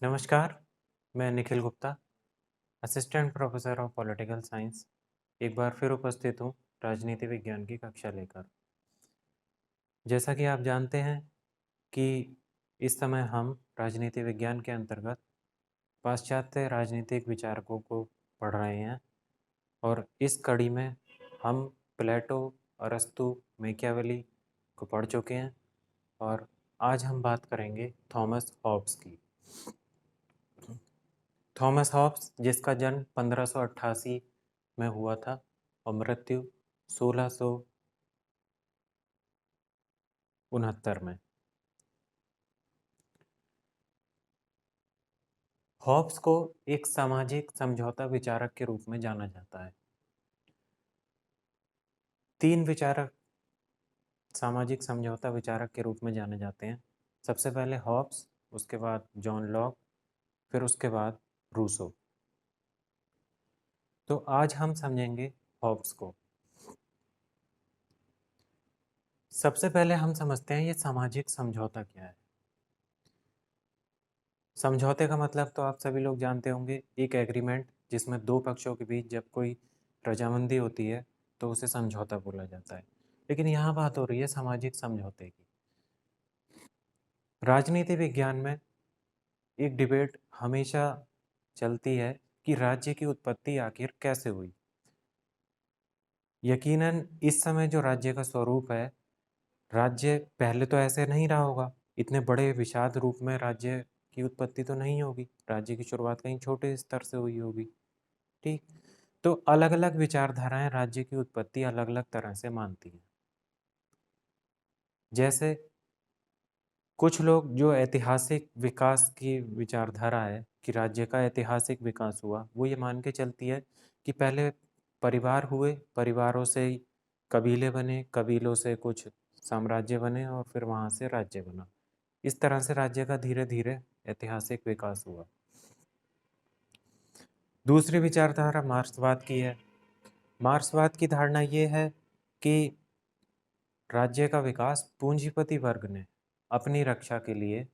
नमस्कार, मैं Nikhil Gupta, assistant professor of political science, एक बार फिर उपस्थित हूँ राजनीति विज्ञान की कक्षा लेकर। जैसा कि आप जानते हैं कि इस समय हम राजनीति विज्ञान के अंतर्गत पाश्चात्य राजनीतिक विचारकों को पढ़ रहे हैं और इस कड़ी में हम प्लेटो, अरस्तु, मैकियावेली को पढ़ चुके हैं और आज हम बात करेंगे थॉमस हॉब्स की। थॉमस हॉब्स, जिसका जन्म 1588 में हुआ था और मृत्यु 1669 में। हॉब्स को एक सामाजिक समझौता विचारक के रूप में जाना जाता है। तीन विचारक सामाजिक समझौता विचारक के रूप में जाने जाते हैं। सबसे पहले हॉब्स, उसके बाद जॉन लॉक, फिर उसके बाद रूसो। तो आज हम समझेंगे हॉब्स को। सबसे पहले हम समझते हैं ये सामाजिक समझौता क्या है। समझौते का मतलब तो आप सभी लोग जानते होंगे, एक एग्रीमेंट जिसमें दो पक्षों के बीच जब कोई रजामंदी होती है तो उसे समझौता बोला जाता है। लेकिन यहाँ बात हो रही है सामाजिक समझौते की। राजनीति विज्ञान में एक डिबेट हमेशा चलती है कि राज्य की उत्पत्ति आखिर कैसे हुई। यकीनन इस समय जो राज्य का स्वरूप है, राज्य पहले तो ऐसे नहीं रहा होगा। इतने बड़े विशाल रूप में राज्य की उत्पत्ति तो नहीं होगी। राज्य की शुरुआत कहीं छोटे स्तर से हुई होगी। ठीक। तो अलग-अलग विचारधाराएं राज्य की उत्पत्ति अलग-अलग तरह से मानती हैं। जैसे कुछ लोग जो ऐतिहासिक विकास की विचारधारा है कि राज्य का ऐतिहासिक विकास हुआ, वो ये मान के चलती है कि पहले परिवार हुए, परिवारों से ही कबीले बने, कबीलों से कुछ साम्राज्य बने और फिर वहाँ से राज्य बना। इस तरह से राज्य का धीरे-धीरे ऐतिहासिक विकास हुआ। दूसरी विचारधारा मार्क्सवाद की है। मार्क्सवाद की धारणा ये है कि राज्य का विकास पूंजीपति वर्ग ने अपनी रक्षा के लिए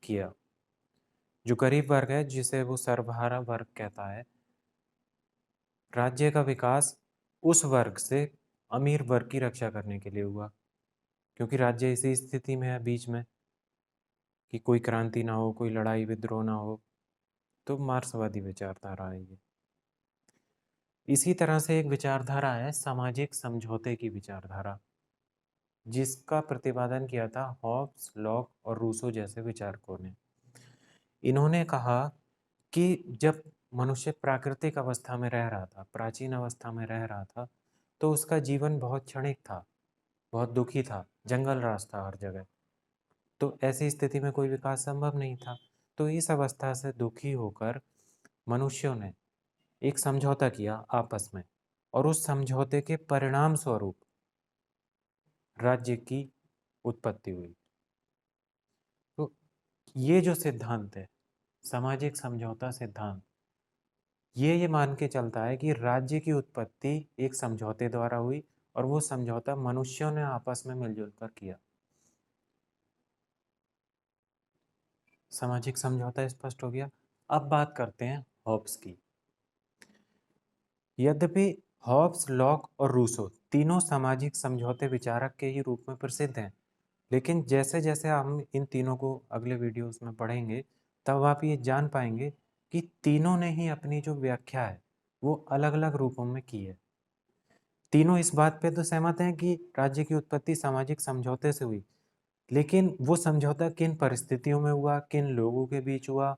किया। जो गरीब वर्ग है, जिसे वो सर्वहारा वर्ग कहता है, राज्य का विकास उस वर्ग से अमीर वर्ग की रक्षा करने के लिए हुआ, क्योंकि राज्य इसी स्थिति में है बीच में कि कोई क्रांति ना हो, कोई लड़ाई विद्रोह ना हो। तो मार्क्सवादी विचारधारा है ये। इसी तरह से एक विचारधारा है सामाजिक समझौते की विचारधारा, जिसका प्रतिपादन किया था हॉब्स, लॉक और रूसो जैसे विचारकों ने। इन्होंने कहा कि जब मनुष्य प्राकृतिक अवस्था में रह रहा था, प्राचीन अवस्था में रह रहा था, तो उसका जीवन बहुत क्षणिक था, बहुत दुखी था, जंगल राज था हर जगह। तो ऐसी स्थिति में कोई विकास संभव नहीं था। तो इस अवस्था से दुखी होकर मनुष्यों ने एक समझौता किया आपस में, और उस समझौते के परिणाम स्वरूप राज्य की उत्पत्ति हुई। तो ये जो सिद्धांत है, सामाजिक समझौता सिद्धांत, ये मान के चलता है कि राज्य की उत्पत्ति एक समझौते द्वारा हुई और वो समझौता मनुष्यों ने आपस में मिलजुल कर किया। सामाजिक समझौता स्पष्ट हो गया। अब बात करते हैं हॉब्स की। यद्यपि हॉब्स, लॉक और रूसो तीनों सामाजिक समझौते विचारक के ही रूप में प्रसिद्ध हैं, लेकिन जैसे जैसे हम इन तीनों को अगले वीडियोस में पढ़ेंगे, तब आप ये जान पाएंगे कि तीनों ने ही अपनी जो व्याख्या है वो अलग-अलग रूपों में की है। तीनों इस बात पे तो सहमत हैं कि राज्य की उत्पत्ति सामाजिक समझौते से हुई, लेकिन वो समझौता किन परिस्थितियों में हुआ, किन लोगों के बीच हुआ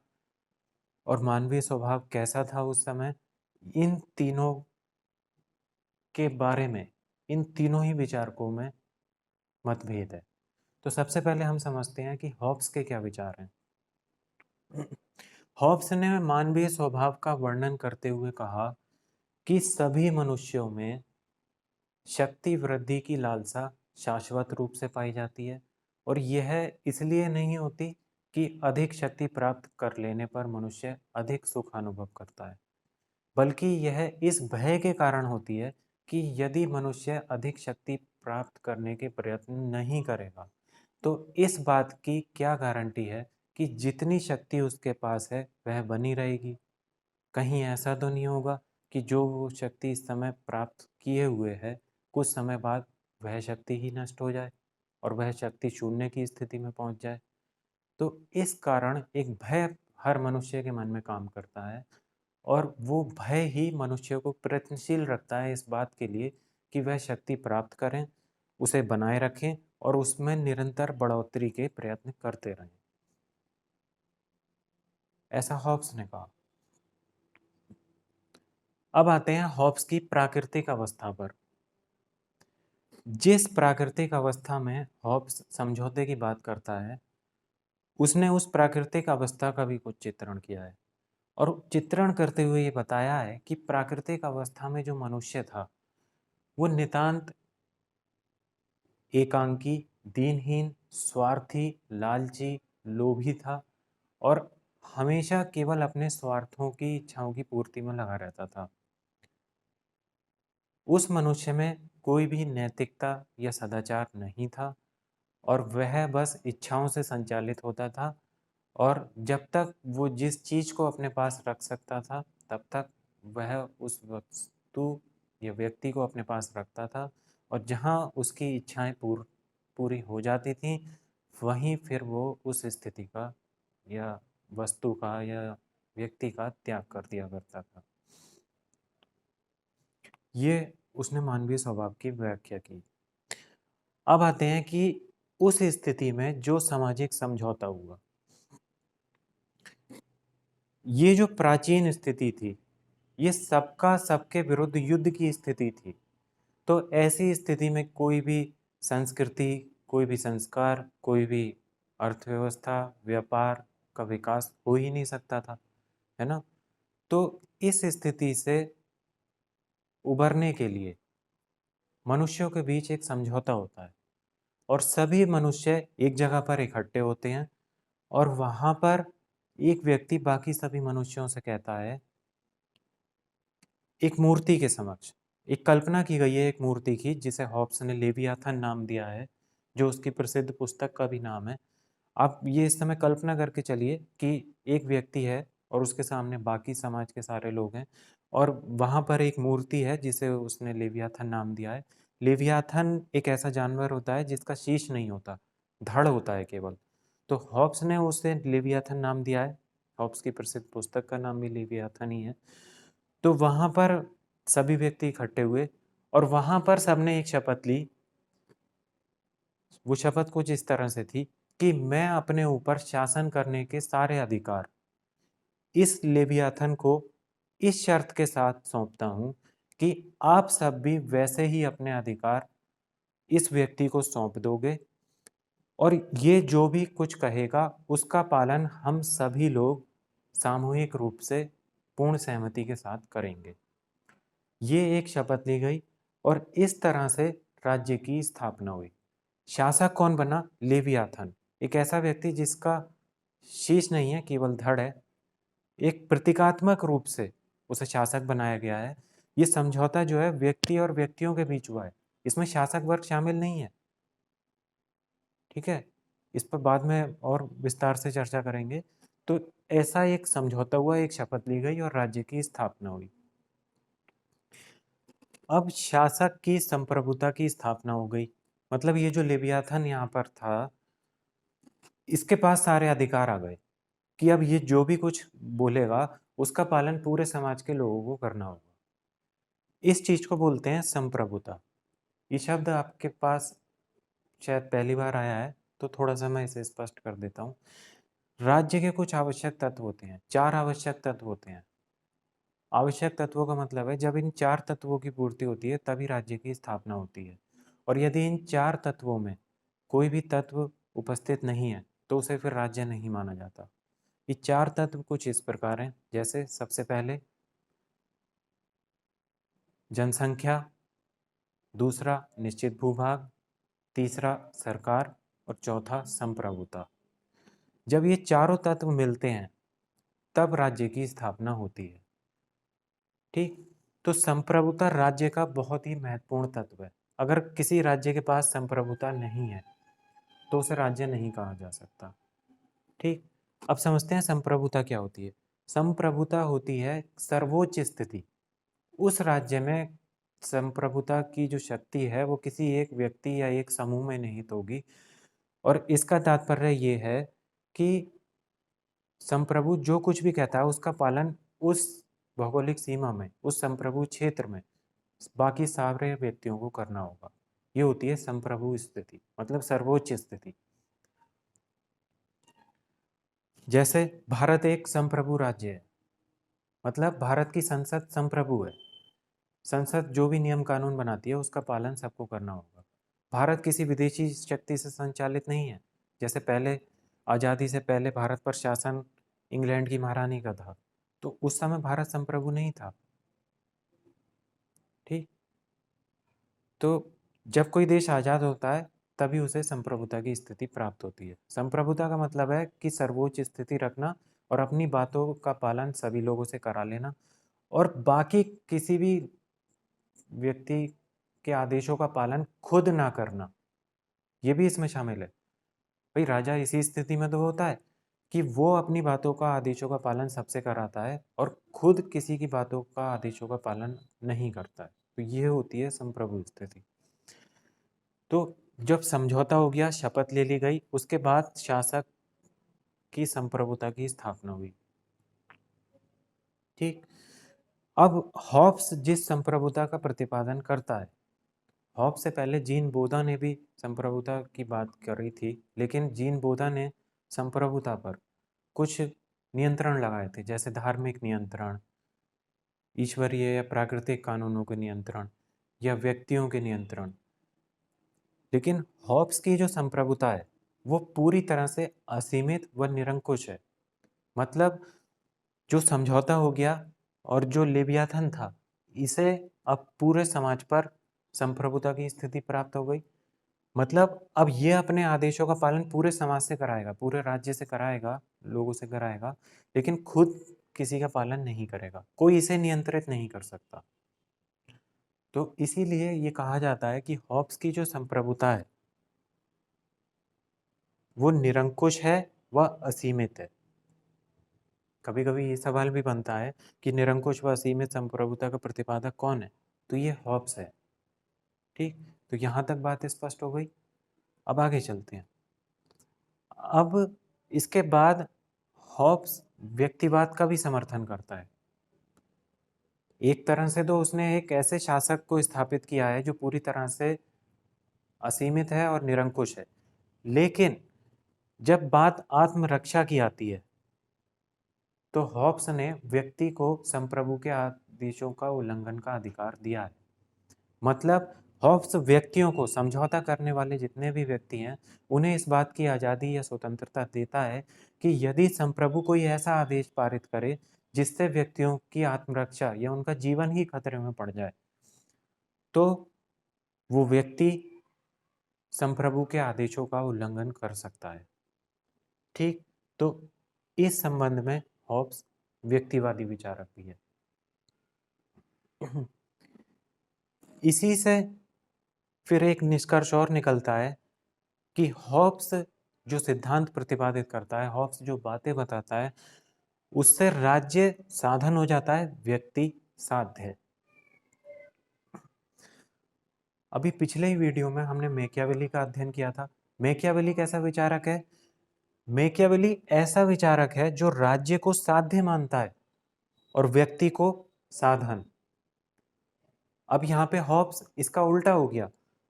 और मानवीय स्वभाव कैसा था उस समय, इन तीनों के बारे में इन तीनों ही विचारकों में मतभेद है। तो सबसे पहले हम समझते हैं कि हॉब्स के क्या विचार हैं। हॉब्स ने मानवीय स्वभाव का वर्णन करते हुए कहा कि सभी मनुष्यों में शक्ति वृद्धि की लालसा शाश्वत रूप से पाई जाती है, और यह इसलिए नहीं होती कि अधिक शक्ति प्राप्त कर लेने पर मनुष्य अधिक सुख अनुभव करता है, बल्कि यह इस भय के कारण होती है कि यदि मनुष्य अधिक शक्ति प्राप्त करने के प्रयत्न नहीं करेगा, तो इस बात की क्या गारंटी है कि जितनी शक्ति उसके पास है वह बनी रहेगी। कहीं ऐसा तो नहीं होगा कि जो वो शक्ति इस समय प्राप्त किए हुए है, कुछ समय बाद वह शक्ति ही नष्ट हो जाए और वह शक्ति शून्य की स्थिति में पहुँच जाए। तो इस कारण एक भय हर मनुष्य के मन में काम करता है और वो भय ही मनुष्य को प्रयत्नशील रखता है इस बात के लिए कि वह शक्ति प्राप्त करें, उसे बनाए रखें और उसमें निरंतर बढ़ोतरी के प्रयत्न करते रहें। ऐसा हॉब्स ने कहा। अब आते हैं हॉब्स की प्राकृतिक अवस्था पर। जिस प्राकृतिक अवस्था में हॉब्स समझौते की बात करता है, उसने उस प्राकृतिक अवस्था का भी कुछ चित्रण किया है और चित्रण करते हुए ये बताया है कि प्राकृतिक अवस्था में जो मनुष्य था, वो नितांत एकांकी, दीनहीन, स्वार्थी, लालची, लोभी था और हमेशा केवल अपने स्वार्थों की इच्छाओं की पूर्ति में लगा रहता था। उस मनुष्य में कोई भी नैतिकता या सदाचार नहीं था और वह बस इच्छाओं से संचालित होता था और जब तक वो जिस चीज़ को अपने पास रख सकता था, तब तक वह उस वस्तु या व्यक्ति को अपने पास रखता था और जहाँ उसकी इच्छाएं पूरी हो जाती थीं, वहीं फिर वो उस स्थिति का या वस्तु का या व्यक्ति का त्याग कर दिया करता था। ये उसने मानवीय स्वभाव की व्याख्या की। अब आते हैं कि उस स्थिति में जो सामाजिक समझौता हुआ, ये जो प्राचीन स्थिति थी, ये सबका सबके विरुद्ध युद्ध की स्थिति थी। तो ऐसी स्थिति में कोई भी संस्कृति, कोई भी संस्कार, कोई भी अर्थव्यवस्था, व्यापार का विकास हो ही नहीं सकता था, है ना? तो इस स्थिति से उभरने के लिए मनुष्यों के बीच एक समझौता होता है और सभी मनुष्य एक जगह पर इकट्ठे होते हैं और वहाँ पर एक व्यक्ति बाकी सभी मनुष्यों से कहता है, एक मूर्ति के समक्ष एक कल्पना की गई है एक मूर्ति की जिसे हॉब्स ने लेवियाथन नाम दिया है, जो उसकी प्रसिद्ध पुस्तक का भी नाम है। आप ये इस समय कल्पना करके चलिए कि एक व्यक्ति है और उसके सामने बाकी समाज के सारे लोग हैं और वहाँ पर एक मूर्ति है जिसे उसने लेवियाथन नाम दिया है। लेवियाथन एक ऐसा जानवर होता है जिसका शीश नहीं होता, धड़ होता है केवल। तो हॉब्स ने उसे लेवियाथन नाम दिया है। हॉब्स की प्रसिद्ध पुस्तक का नाम भी लेवियाथन ही है। तो वहाँ पर सभी व्यक्ति इकट्ठे हुए और वहाँ पर सबने एक शपथ ली। वो शपथ कुछ इस तरह से थी कि मैं अपने ऊपर शासन करने के सारे अधिकार इस लेवियाथन को इस शर्त के साथ सौंपता हूँ कि आप सब भी वैसे ही अपने अधिकार इस व्यक्ति को सौंप दोगे और ये जो भी कुछ कहेगा उसका पालन हम सभी लोग सामूहिक रूप से पूर्ण सहमति के साथ करेंगे। ये एक शपथ ली गई और इस तरह से राज्य की स्थापना हुई। शासक कौन बना? लेवियाथन, एक ऐसा व्यक्ति जिसका शीश नहीं है, केवल धड़ है। एक प्रतीकात्मक रूप से उसे शासक बनाया गया है। ये समझौता जो है व्यक्ति और व्यक्तियों के बीच हुआ है, इसमें शासक वर्ग शामिल नहीं है। ठीक है, इस पर बाद में और विस्तार से चर्चा करेंगे। तो ऐसा एक समझौता हुआ, एक शपथ ली गई और राज्य की स्थापना हुई। अब शासक की संप्रभुता की स्थापना हो गई। मतलब ये जो लेवियाथन यहाँ पर था, इसके पास सारे अधिकार आ गए कि अब ये जो भी कुछ बोलेगा उसका पालन पूरे समाज के लोगों को करना होगा। इस चीज को बोलते हैं संप्रभुता। ये शब्द आपके पास शायद पहली बार आया है, तो थोड़ा सा मैं इसे स्पष्ट कर देता हूँ। राज्य के कुछ आवश्यक तत्व होते हैं, 4 आवश्यक तत्व होते हैं। आवश्यक तत्वों का मतलब है जब इन 4 तत्वों की पूर्ति होती है तभी राज्य की स्थापना होती है और यदि इन 4 तत्वों में कोई भी तत्व उपस्थित नहीं है तो उसे फिर राज्य नहीं माना जाता। ये 4 तत्व कुछ इस प्रकार हैं, जैसे सबसे पहले जनसंख्या, दूसरा निश्चित भूभाग, तीसरा सरकार और चौथा संप्रभुता। जब ये चारों तत्व मिलते हैं तब राज्य की स्थापना होती है। ठीक, तो संप्रभुता राज्य का बहुत ही महत्वपूर्ण तत्व है। अगर किसी राज्य के पास संप्रभुता नहीं है तो उसे राज्य नहीं कहा जा सकता। ठीक, अब समझते हैं संप्रभुता क्या होती है। संप्रभुता होती है सर्वोच्च स्थिति। उस राज्य में संप्रभुता की जो शक्ति है वो किसी एक व्यक्ति या एक समूह में निहित होगी, और इसका तात्पर्य ये है कि संप्रभु जो कुछ भी कहता है उसका पालन उस भौगोलिक सीमा में, उस संप्रभु क्षेत्र में बाकी सारे व्यक्तियों को करना होगा। ये होती है संप्रभु स्थिति, मतलब सर्वोच्च स्थिति। जैसे भारत एक संप्रभु राज्य है, मतलब भारत की संसद संप्रभु है। संसद जो भी नियम कानून बनाती है उसका पालन सबको करना होगा। भारत किसी विदेशी शक्ति से संचालित नहीं है। जैसे पहले, आज़ादी से पहले भारत पर शासन इंग्लैंड की महारानी का था, तो उस समय भारत संप्रभु नहीं था। ठीक। तो जब कोई देश आज़ाद होता है तभी उसे संप्रभुता की स्थिति प्राप्त होती है। संप्रभुता का मतलब है कि सर्वोच्च स्थिति रखना और अपनी बातों का पालन सभी लोगों से करा लेना, और बाकी किसी भी व्यक्ति के आदेशों का पालन खुद ना करना, ये भी इसमें शामिल है। भाई राजा इसी स्थिति में तो होता है कि वो अपनी बातों का, आदेशों का पालन सबसे कराता है और खुद किसी की बातों का, आदेशों का पालन नहीं करता है। तो ये होती है संप्रभु स्थिति। तो जब समझौता हो गया, शपथ ले ली गई, उसके बाद शासक की संप्रभुता की स्थापना हुई। ठीक। अब हॉब्स जिस संप्रभुता का प्रतिपादन करता है, हॉब्स से पहले जीन बोधा ने भी संप्रभुता की बात करी थी, लेकिन जीन बोधा ने संप्रभुता पर कुछ नियंत्रण लगाए थे, जैसे धार्मिक नियंत्रण, ईश्वरीय या प्राकृतिक कानूनों के नियंत्रण, या व्यक्तियों के नियंत्रण। लेकिन हॉब्स की जो संप्रभुता है वो पूरी तरह से असीमित व निरंकुश है। मतलब जो समझौता हो गया और जो लेवियाथन था, इसे अब पूरे समाज पर संप्रभुता की स्थिति प्राप्त हो गई। मतलब अब ये अपने आदेशों का पालन पूरे समाज से कराएगा, पूरे राज्य से कराएगा, लोगों से कराएगा, लेकिन खुद किसी का पालन नहीं करेगा। कोई इसे नियंत्रित नहीं कर सकता। तो इसीलिए ये कहा जाता है कि हॉब्स की जो संप्रभुता है वो निरंकुश है व असीमित है। कभी कभी ये सवाल भी बनता है कि निरंकुश व असीमित संप्रभुता का प्रतिपादक कौन है, तो ये हॉब्स है। ठीक। तो यहाँ तक बात स्पष्ट हो गई। अब आगे चलते हैं। अब इसके बाद हॉब्स व्यक्तिवाद का भी समर्थन करता है। एक तरह से तो उसने एक ऐसे शासक को स्थापित किया है जो पूरी तरह से असीमित है और निरंकुश है, लेकिन जब बात आत्मरक्षा की आती है तो हॉब्स ने व्यक्ति को संप्रभु के आदेशों का उल्लंघन का अधिकार दिया है। मतलब हॉब्स व्यक्तियों को, समझौता करने वाले जितने भी व्यक्ति हैं, उन्हें इस बात की आज़ादी या स्वतंत्रता देता है कि यदि संप्रभु कोई ऐसा आदेश पारित करे जिससे व्यक्तियों की आत्मरक्षा या उनका जीवन ही खतरे में पड़ जाए, तो वो व्यक्ति संप्रभु के आदेशों का उल्लंघन कर सकता है। ठीक। तो इस संबंध में हॉब्स व्यक्तिवादी विचारक भी है। इसी से फिर एक निष्कर्ष और निकलता है कि हॉब्स जो सिद्धांत प्रतिपादित करता है, हॉब्स जो बातें बताता है, उससे राज्य साधन हो जाता है, व्यक्ति साध्य है। अभी पिछले ही वीडियो में हमने मैकियावेली का अध्ययन किया था। मैकियावेली कैसा विचारक है? मैकियावेली ऐसा विचारक है जो राज्य को साध्य मानता है और व्यक्ति को साधन। अब यहाँ पे हॉब्स इसका उल्टा हो गया।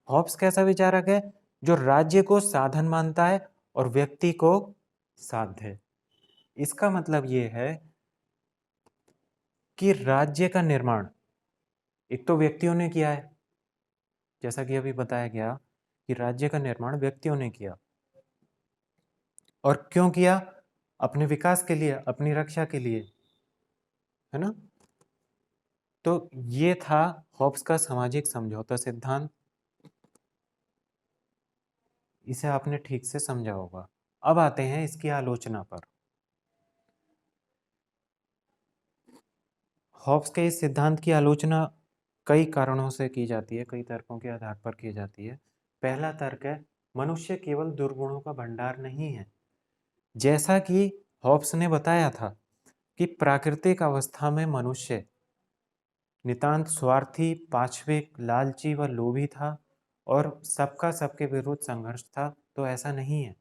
हॉब्स कैसा विचारक है? जो राज्य को साधन मानता है और व्यक्ति को साध्य। इसका मतलब ये है कि राज्य का निर्माण एक तो व्यक्तियों ने किया है, जैसा कि अभी बताया गया कि राज्य का निर्माण व्यक्तियों ने किया। और क्यों किया? अपने विकास के लिए, अपनी रक्षा के लिए, है ना। तो ये था हॉब्स का सामाजिक समझौता सिद्धांत। इसे आपने ठीक से समझा होगा। अब आते हैं इसकी आलोचना पर। हॉब्स के इस सिद्धांत की आलोचना कई कारणों से की जाती है, कई तर्कों के आधार पर की जाती है। पहला तर्क है, मनुष्य केवल दुर्गुणों का भंडार नहीं है। जैसा कि हॉब्स ने बताया था कि प्राकृतिक अवस्था में मनुष्य नितांत स्वार्थी, पाशविक, लालची व लोभी था और सबका सबके विरुद्ध संघर्ष था। तो ऐसा नहीं है,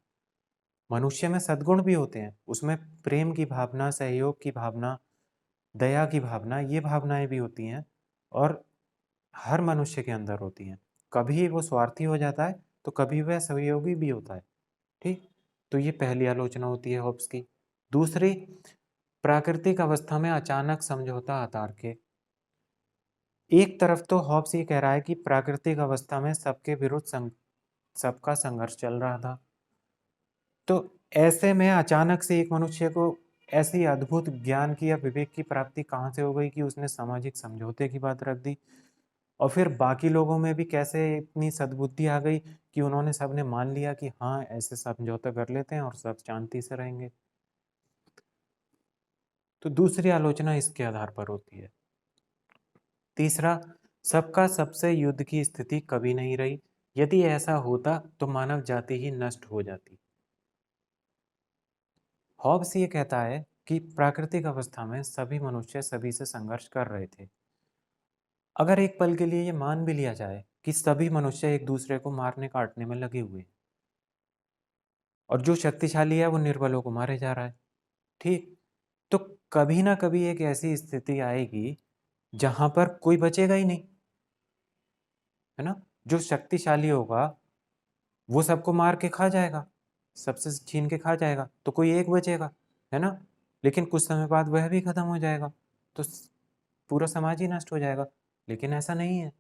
मनुष्य में सद्गुण भी होते हैं, उसमें प्रेम की भावना, सहयोग की भावना, दया की भावना, ये भावनाएं भी होती हैं और हर मनुष्य के अंदर होती हैं। कभी वो स्वार्थी हो जाता है तो कभी वह सहयोगी भी होता है। ठीक, तो ये पहली आलोचना होती है हॉब्स की। दूसरी, प्राकृतिक अवस्था में अचानक समझौता अतार्किक। एक तरफ तो हॉब्स ये कह रहा है कि प्राकृतिक अवस्था में सबके विरुद्ध सबका संघर्ष चल रहा था, तो ऐसे में अचानक से एक मनुष्य को ऐसी अद्भुत ज्ञान की या विवेक की प्राप्ति कहाँ से हो गई कि उसने सामाजिक समझौते की बात रख दी। और फिर बाकी लोगों में भी कैसे इतनी सद्बुद्धि आ गई कि उन्होंने सबने मान लिया कि हाँ, ऐसे समझौता कर लेते हैं और सब शांति से रहेंगे। तो दूसरी आलोचना इसके आधार पर होती है। तीसरा, सबका सबसे युद्ध की स्थिति कभी नहीं रही। यदि ऐसा होता तो मानव जाति ही नष्ट हो जाती। हॉब्स ये कहता है कि प्राकृतिक अवस्था में सभी मनुष्य सभी से संघर्ष कर रहे थे। अगर एक पल के लिए ये मान भी लिया जाए कि सभी मनुष्य एक दूसरे को मारने काटने में लगे हुए और जो शक्तिशाली है वो निर्बलों को मारे जा रहा है, ठीक, तो कभी ना कभी एक ऐसी स्थिति आएगी जहां पर कोई बचेगा ही नहीं, है ना। जो शक्तिशाली होगा वो सबको मार के खा जाएगा, सबसे छीन के खा जाएगा, तो कोई एक बचेगा, है ना। लेकिन कुछ समय बाद वह भी खत्म हो जाएगा, तो पूरा समाज ही नष्ट हो जाएगा। लेकिन ऐसा नहीं है,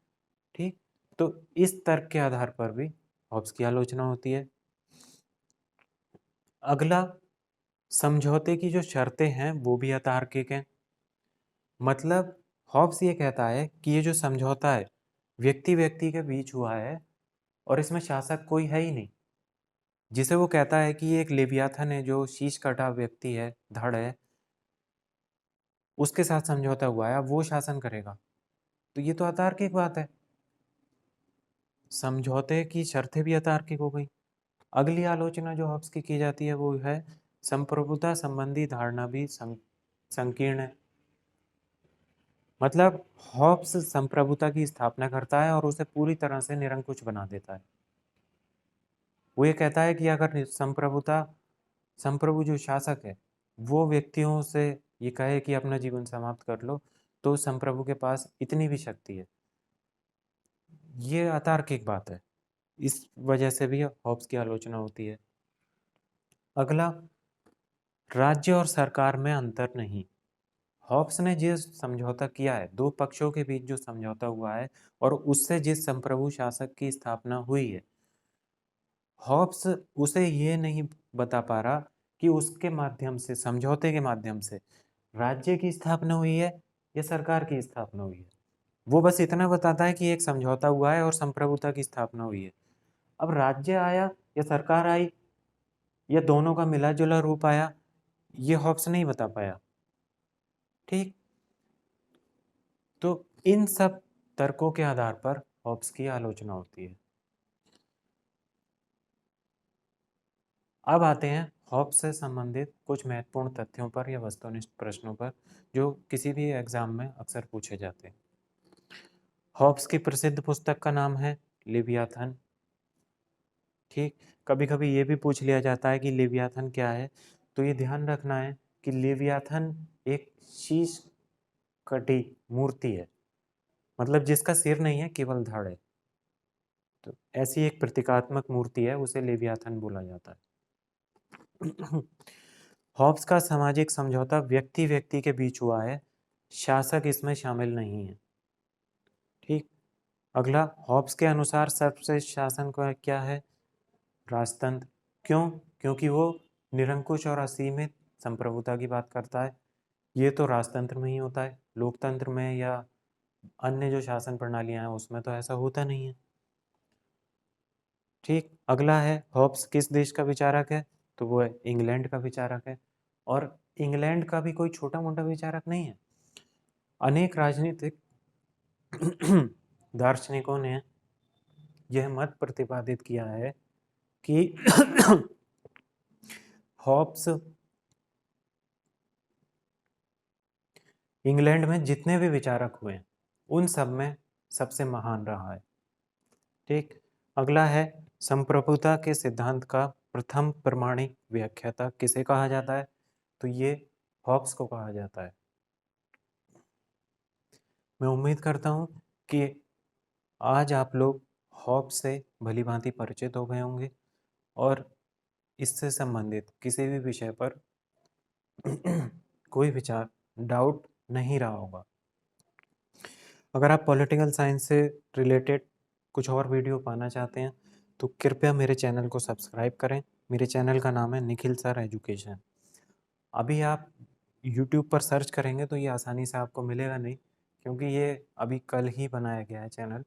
ठीक। तो इस तर्क के आधार पर भी हॉब्स की आलोचना होती है। अगला, समझौते की जो शर्तें हैं वो भी अतार्किक हैं। मतलब हॉब्स ये कहता है कि ये जो समझौता है व्यक्ति व्यक्ति के बीच हुआ है और इसमें शासक कोई है ही नहीं। जिसे वो कहता है कि ये एक लेवियाथन है, जो शीश कटा व्यक्ति है, धड़ है, उसके साथ समझौता हुआ है, अब वो शासन करेगा। तो ये तो अतार्किक बात है, समझौते की शर्तें भी अतार्किक हो गई। अगली आलोचना जो हॉब्स की जाती है वो है संप्रभुता संबंधी धारणा भी संकीर्ण है। मतलब हॉब्स संप्रभुता की स्थापना करता है और उसे पूरी तरह से निरंकुश बना देता है। वो ये कहता है कि अगर संप्रभु जो शासक है वो व्यक्तियों से ये कहे कि अपना जीवन समाप्त कर लो, तो संप्रभु के पास इतनी भी शक्ति है। ये अतार्किक बात है, इस वजह से भी हॉब्स की आलोचना होती है। अगला, राज्य और सरकार में अंतर नहीं। हॉब्स ने जिस समझौता किया है, दो पक्षों के बीच जो समझौता हुआ है और उससे जिस संप्रभु शासक की स्थापना हुई है, हॉब्स उसे ये नहीं बता पा रहा कि उसके माध्यम से, समझौते के माध्यम से राज्य की स्थापना हुई है या सरकार की स्थापना हुई है। वो बस इतना बताता है कि एक समझौता हुआ है और संप्रभुता की स्थापना हुई है। अब राज्य आया या सरकार आई या दोनों का मिला जुला रूप आया, ये हॉब्स नहीं बता पाया, ठीक। तो इन सब तर्कों के आधार पर हॉब्स की आलोचना होती है। अब आते हैं हॉब्स से संबंधित कुछ महत्वपूर्ण तथ्यों पर या वस्तुनिष्ठ प्रश्नों पर जो किसी भी एग्जाम में अक्सर पूछे जाते हैं। हॉब्स की प्रसिद्ध पुस्तक का नाम है लेवियाथन, ठीक। कभी कभी ये भी पूछ लिया जाता है कि लेवियाथन क्या है, तो ये ध्यान रखना है कि लेवियाथन एक शीश कटी मूर्ति है, मतलब जिसका सिर नहीं है, केवल धड़ है। तो ऐसी एक प्रतीकात्मक मूर्ति है, उसे लेवियाथन बोला जाता है। हॉब्स का सामाजिक समझौता व्यक्ति व्यक्ति के बीच हुआ है, शासक इसमें शामिल नहीं है, ठीक। अगला, हॉब्स के अनुसार सर्वश्रेष्ठ शासन का क्या है? राजतंत्र। क्यों? क्योंकि वो निरंकुश और असीमित संप्रभुता की बात करता है। ये तो राजतंत्र में ही होता है, लोकतंत्र में या अन्य जो शासन प्रणालियां हैं उसमें तो ऐसा होता नहीं है, ठीक। अगला है, हॉब्स किस देश का विचारक है? तो वो है इंग्लैंड का विचारक है। और इंग्लैंड का भी कोई छोटा मोटा विचारक नहीं है। अनेक राजनीतिक दार्शनिकों ने यह मत प्रतिपादित किया है कि हॉब्स इंग्लैंड में जितने भी विचारक हुए उन सब में सबसे महान रहा है। ठीक। अगला है, संप्रभुता के सिद्धांत का प्रथम प्रमाणिक व्याख्याता किसे कहा जाता है? तो ये हॉब्स को कहा जाता है। मैं उम्मीद करता हूँ कि आज आप लोग हॉब्स से भली भांति परिचित हो गए होंगे और इससे संबंधित किसी भी विषय पर कोई विचार डाउट नहीं रहा होगा। अगर आप पॉलिटिकल साइंस से रिलेटेड कुछ और वीडियो पाना चाहते हैं तो कृपया मेरे चैनल को सब्सक्राइब करें। मेरे चैनल का नाम है निखिल सर एजुकेशन। अभी आप यूट्यूब पर सर्च करेंगे तो ये आसानी से आपको मिलेगा नहीं, क्योंकि ये अभी कल ही बनाया गया है चैनल।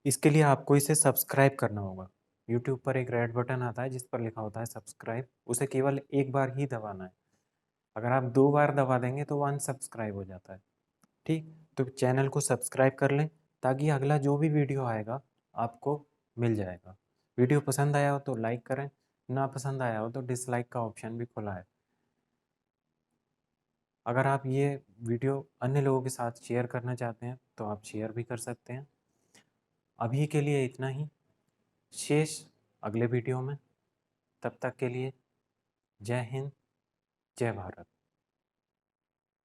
इसके लिए आपको इसे सब्सक्राइब करना होगा। यूट्यूब पर एक रेड बटन आता है जिस पर लिखा होता है सब्सक्राइब, उसे केवल एक बार ही दबाना है। अगर आप 2 बार दबा देंगे तो वो अनसब्सक्राइब हो जाता है। ठीक, तो चैनल को सब्सक्राइब कर लें ताकि अगला जो भी वीडियो आएगा आपको मिल जाएगा। वीडियो पसंद आया हो तो लाइक करें, ना पसंद आया हो तो डिसलाइक का ऑप्शन भी खुला है। अगर आप ये वीडियो अन्य लोगों के साथ शेयर करना चाहते हैं तो आप शेयर भी कर सकते हैं। अभी के लिए इतना ही, शेष अगले वीडियो में। तब तक के लिए जय हिंद, जय भारत।